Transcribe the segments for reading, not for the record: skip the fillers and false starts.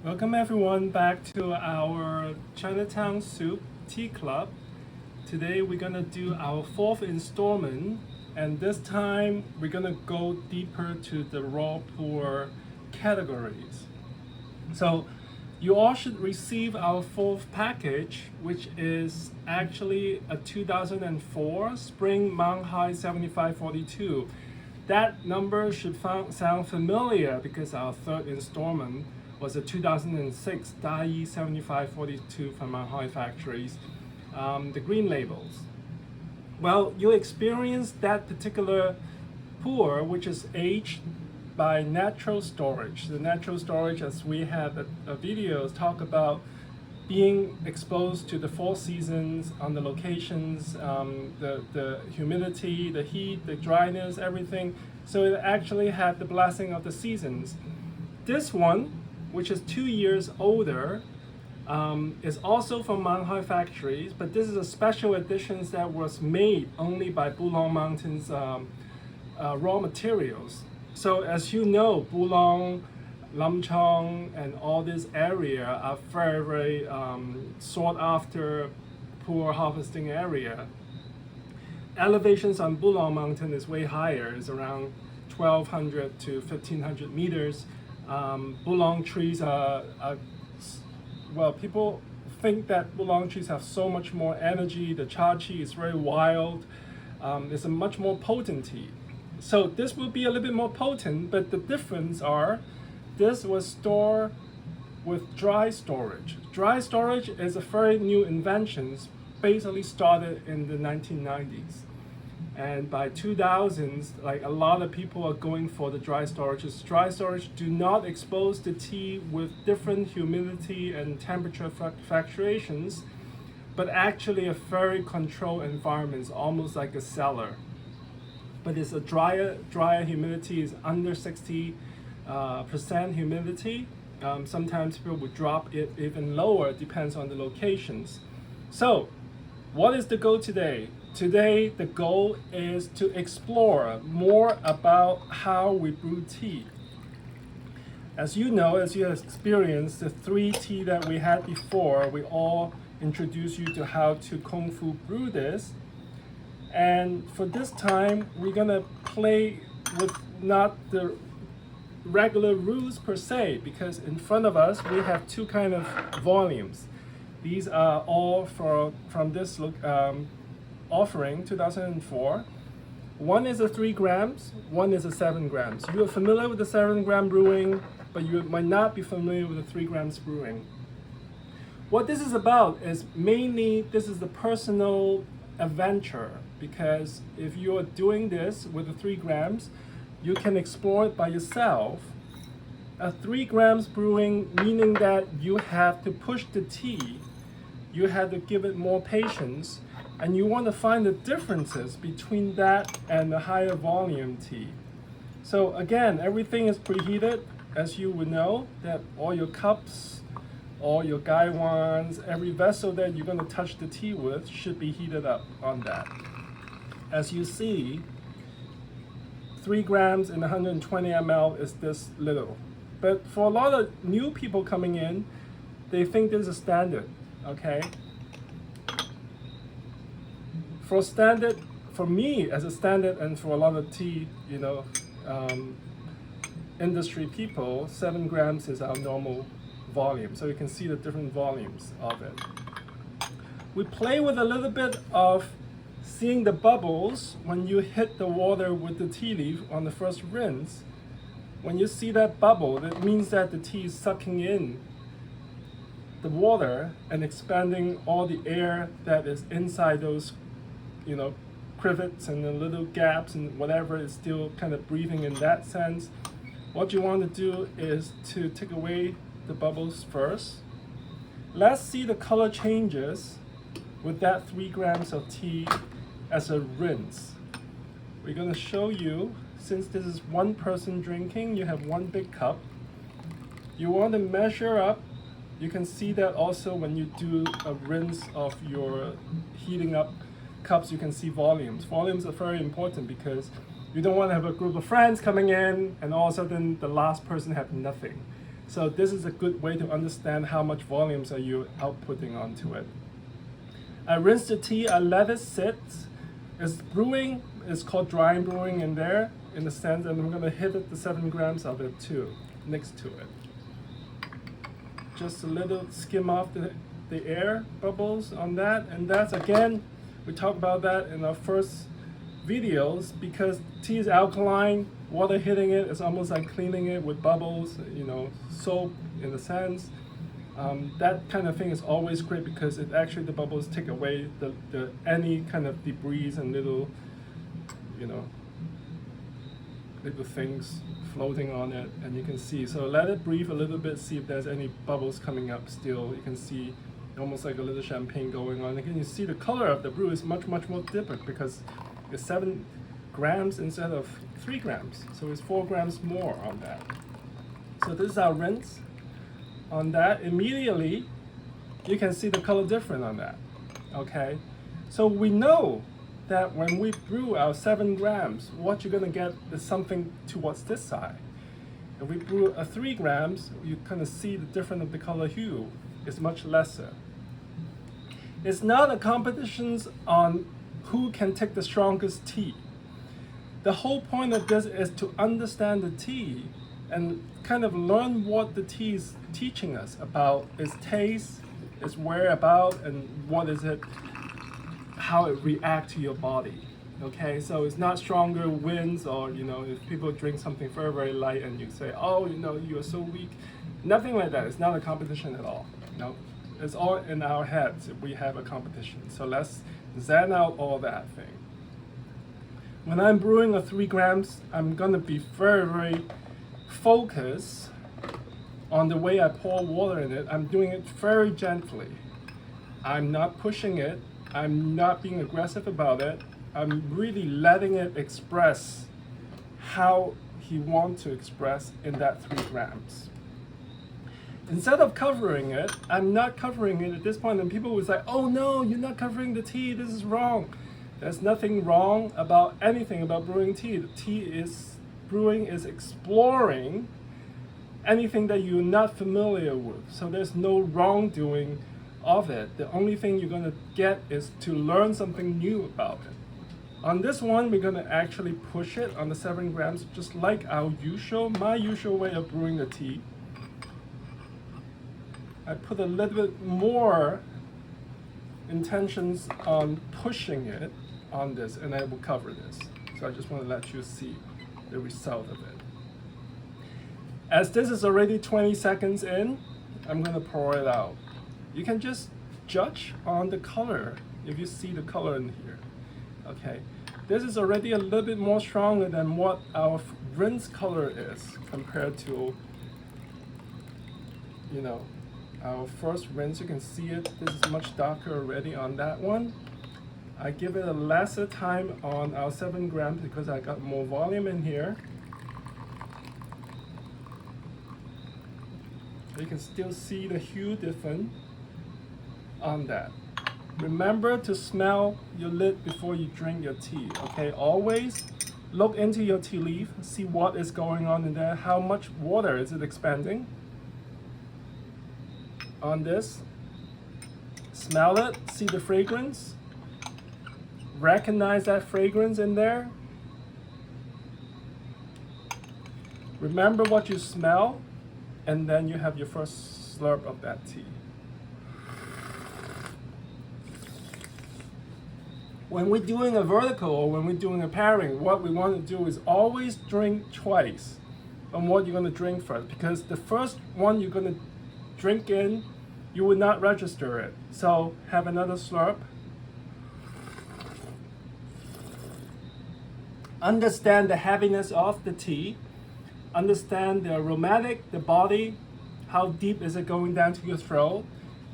Welcome everyone back to our Chinatown Soup Tea Club. Today we're gonna do our fourth installment, and this time we're gonna go deeper to the raw pour categories. So you all should receive our fourth package, which is actually a 2004 Spring Menghai 7542. That number should sound familiar because our third installment was a 2006 Dai 7542 from Menghai Factories, the green labels. Well, you experienced that particular pour, which is aged by natural storage. The natural storage, as we have a videos talk about being exposed to the four seasons on the locations, the humidity, the heat, the dryness, everything. So it actually had the blessing of the seasons. This one, which is 2 years older, is also from Menghai Factories, but this is a special edition that was made only by Bulang Mountain's raw materials. So as you know, Bulang, Lamchong, and all this area are very sought after poor harvesting area. Elevations on Bulang Mountain is way higher. It's around 1,200 to 1,500 meters. Bulang trees well, people think that Bulang trees have so much more energy. The chachi is very wild. It's a much more potent tea. So this will be a little bit more potent, but the difference are this was stored with dry storage. Dry storage is a very new invention, basically started in the 1990s. And by 2000s, like a lot of people are going for the dry storage. Dry storage do not expose the tea with different humidity and temperature fluctuations, but actually a very controlled environment, almost like a cellar. But it's a drier humidity is under 60% humidity. Sometimes people would drop it even lower, depends on the locations. So, what is the goal today? Today, the goal is to explore more about how we brew tea. As you know, as you have experienced the 3 tea that we had before, we all introduced you to how to Kung Fu brew this. And for this time, we're gonna play with not the regular rules per se, because in front of us, we have 2 kind of volumes. These are all from this offering 2004. One is a 3 grams, one is a 7 grams. You are familiar with the 7-gram brewing, but you might not be familiar with the 3 grams brewing. What this is about is mainly this is the personal adventure, because if you are doing this with the 3 grams, you can explore it by yourself. A 3 grams brewing, meaning that you have to push the tea, you have to give it more patience, and you want to find the differences between that and the higher volume tea. So again, everything is preheated, as you would know, that all your cups, all your gaiwans, every vessel that you're going to touch the tea with should be heated up on that. As you see, 3 grams in 120 ml is this little. But for a lot of new people coming in, they think this is standard, okay? For me as a standard, and for a lot of tea, industry people, 7 grams is our normal volume. So you can see the different volumes of it. We play with a little bit of seeing the bubbles when you hit the water with the tea leaf on the first rinse. When you see that bubble, that means that the tea is sucking in the water and expanding all the air that is inside those crivets and the little gaps and whatever is still kind of breathing in that sense. What you want to do is to take away the bubbles first. Let's see the color changes with that 3 grams of tea as a rinse. We're going to show you, since this is one person drinking, you have 1 big cup. You want to measure up. You can see that also when you do a rinse of your heating up cups, you can see volumes. Volumes are very important because you don't want to have a group of friends coming in and all of a sudden the last person have nothing. So this is a good way to understand how much volumes are you outputting onto it. I rinse the tea, I let it sit. It's brewing, it's called dry brewing in there, in the sense, and I'm gonna hit it the 7 grams of it too, next to it. Just a little skim off the air bubbles on that, and that's, again, we talked about that in our first videos, because tea is alkaline, water hitting it is almost like cleaning it with bubbles, you know, soap in a sense. That kind of thing is always great because it actually, the bubbles take away the any kind of debris and little, you know, little things floating on it, and you can see. So let it breathe a little bit, see if there's any bubbles coming up still. You can see almost like a little champagne going on. Again, you see the color of the brew is much more different because it's 7 grams instead of 3 grams. So it's 4 grams more on that. So this is our rinse on that. Immediately, you can see the color different on that, okay? So we know that when we brew our 7 grams, what you're gonna get is something towards this side. If we brew a 3 grams, you kind of see the difference of the color hue is much lesser. It's not a competition on who can take the strongest tea. The whole point of this is to understand the tea and kind of learn what the tea is teaching us about its taste, its whereabout, and what is it, how it reacts to your body. Okay, so it's not stronger wins, or you know, if people drink something very light and you say, oh, you know, you are so weak. Nothing like that. It's not a competition at all. No, it's all in our heads if we have a competition. So let's zen out all that thing. When I'm brewing a 3 grams, I'm gonna be very focused on the way I pour water in it. I'm doing it very gently. I'm not pushing it. I'm not being aggressive about it. I'm really letting it express how he wants to express in that 3 grams. Instead of covering it, I'm not covering it at this point, and people would say, oh no, you're not covering the tea, this is wrong. There's nothing wrong about anything about brewing tea. Brewing is exploring anything that you're not familiar with. So there's no wrongdoing of it. The only thing you're gonna get is to learn something new about it. On this one, we're gonna actually push it on the 7 grams, just like my usual way of brewing the tea. I put a little bit more intentions on pushing it on this, and I will cover this. So I just want to let you see the result of it. As this is already 20 seconds in, I'm going to pour it out. You can just judge on the color if you see the color in here. Okay, this is already a little bit more stronger than what our rinse color is compared to, you know, our first rinse. You can see it, this is much darker already on that one. I give it a lesser time on our 7 grams because I got more volume in here. You can still see the hue difference on that. Remember to smell your lid before you drink your tea, okay? Always look into your tea leaf, see what is going on in there, how much water is it expanding on this. Smell it, see the fragrance, recognize that fragrance in there. Remember what you smell, and then you have your first slurp of that tea. When we're doing a vertical or when we're doing a pairing, what we want to do is always drink twice on what you're going to drink first, because the first one you're going to drink in, you would not register it. So have another slurp. Understand the heaviness of the tea. Understand the aromatic, the body, how deep is it going down to your throat.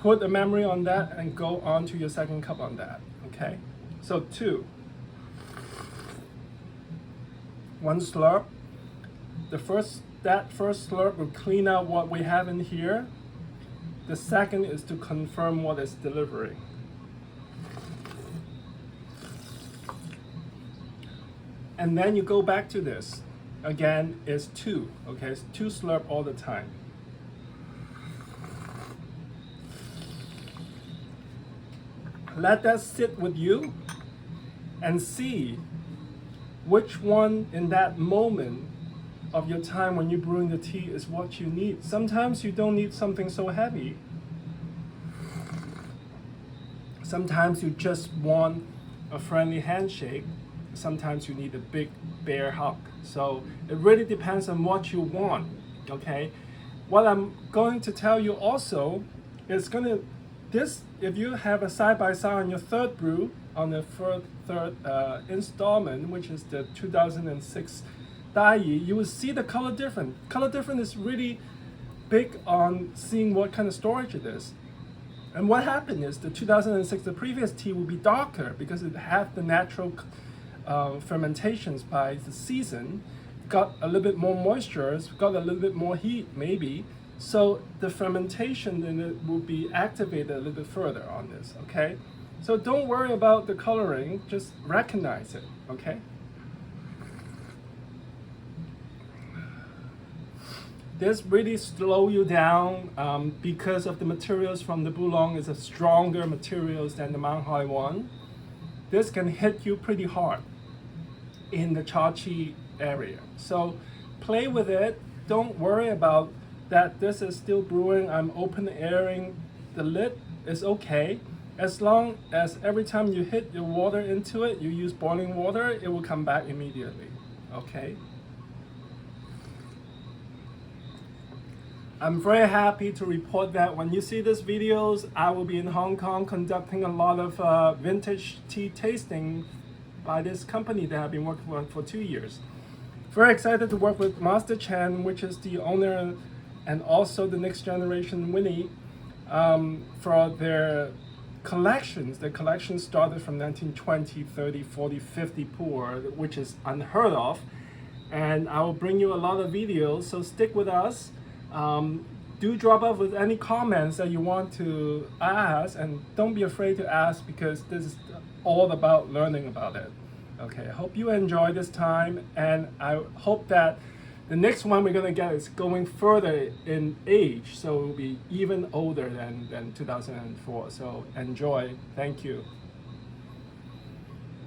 Put a memory on that and go on to your second cup on that, okay? So 2. 1 slurp. That first slurp will clean out what we have in here. The second is to confirm what it's delivering. And then you go back to this. Again, it's 2, okay? It's 2 slurp all the time. let that sit with you and see which one in that moment of your time when you're brewing the tea is what you need. Sometimes you don't need something so heavy. Sometimes you just want a friendly handshake. Sometimes you need a big bear hug. So it really depends on what you want, okay? What I'm going to tell you also is if you have a side-by-side on your third brew, on the third installment, which is the 2006 Dai, you will see the color difference. Color difference is really big on seeing what kind of storage it is. And what happened is the 2006, the previous tea will be darker because it had the natural fermentations by the season, got a little bit more moisture, got a little bit more heat maybe. So the fermentation in it will be activated a little bit further on this, okay? So don't worry about the coloring, just recognize it, okay? This really slow you down because of the materials from the Bulang is a stronger materials than the Menghai one. This can hit you pretty hard in the chachi area. So play with it. Don't worry about that this is still brewing. I'm open airing the lid is okay. As long as every time you hit your water into it, you use boiling water, it will come back immediately, okay? I'm very happy to report that when you see these videos, I will be in Hong Kong conducting a lot of vintage tea tasting by this company that I've been working with for 2 years. Very excited to work with Master Chen, which is the owner and also the next generation Winnie, for their collections. The collection started from 1920, 30, 40, 50 Puerh, which is unheard of. And I will bring you a lot of videos, so stick with us. Do drop off with any comments that you want to ask, and don't be afraid to ask because this is all about learning about it. Okay, I hope you enjoy this time, and I hope that the next one we're gonna get is going further in age, so it will be even older than 2004. So enjoy. Thank you.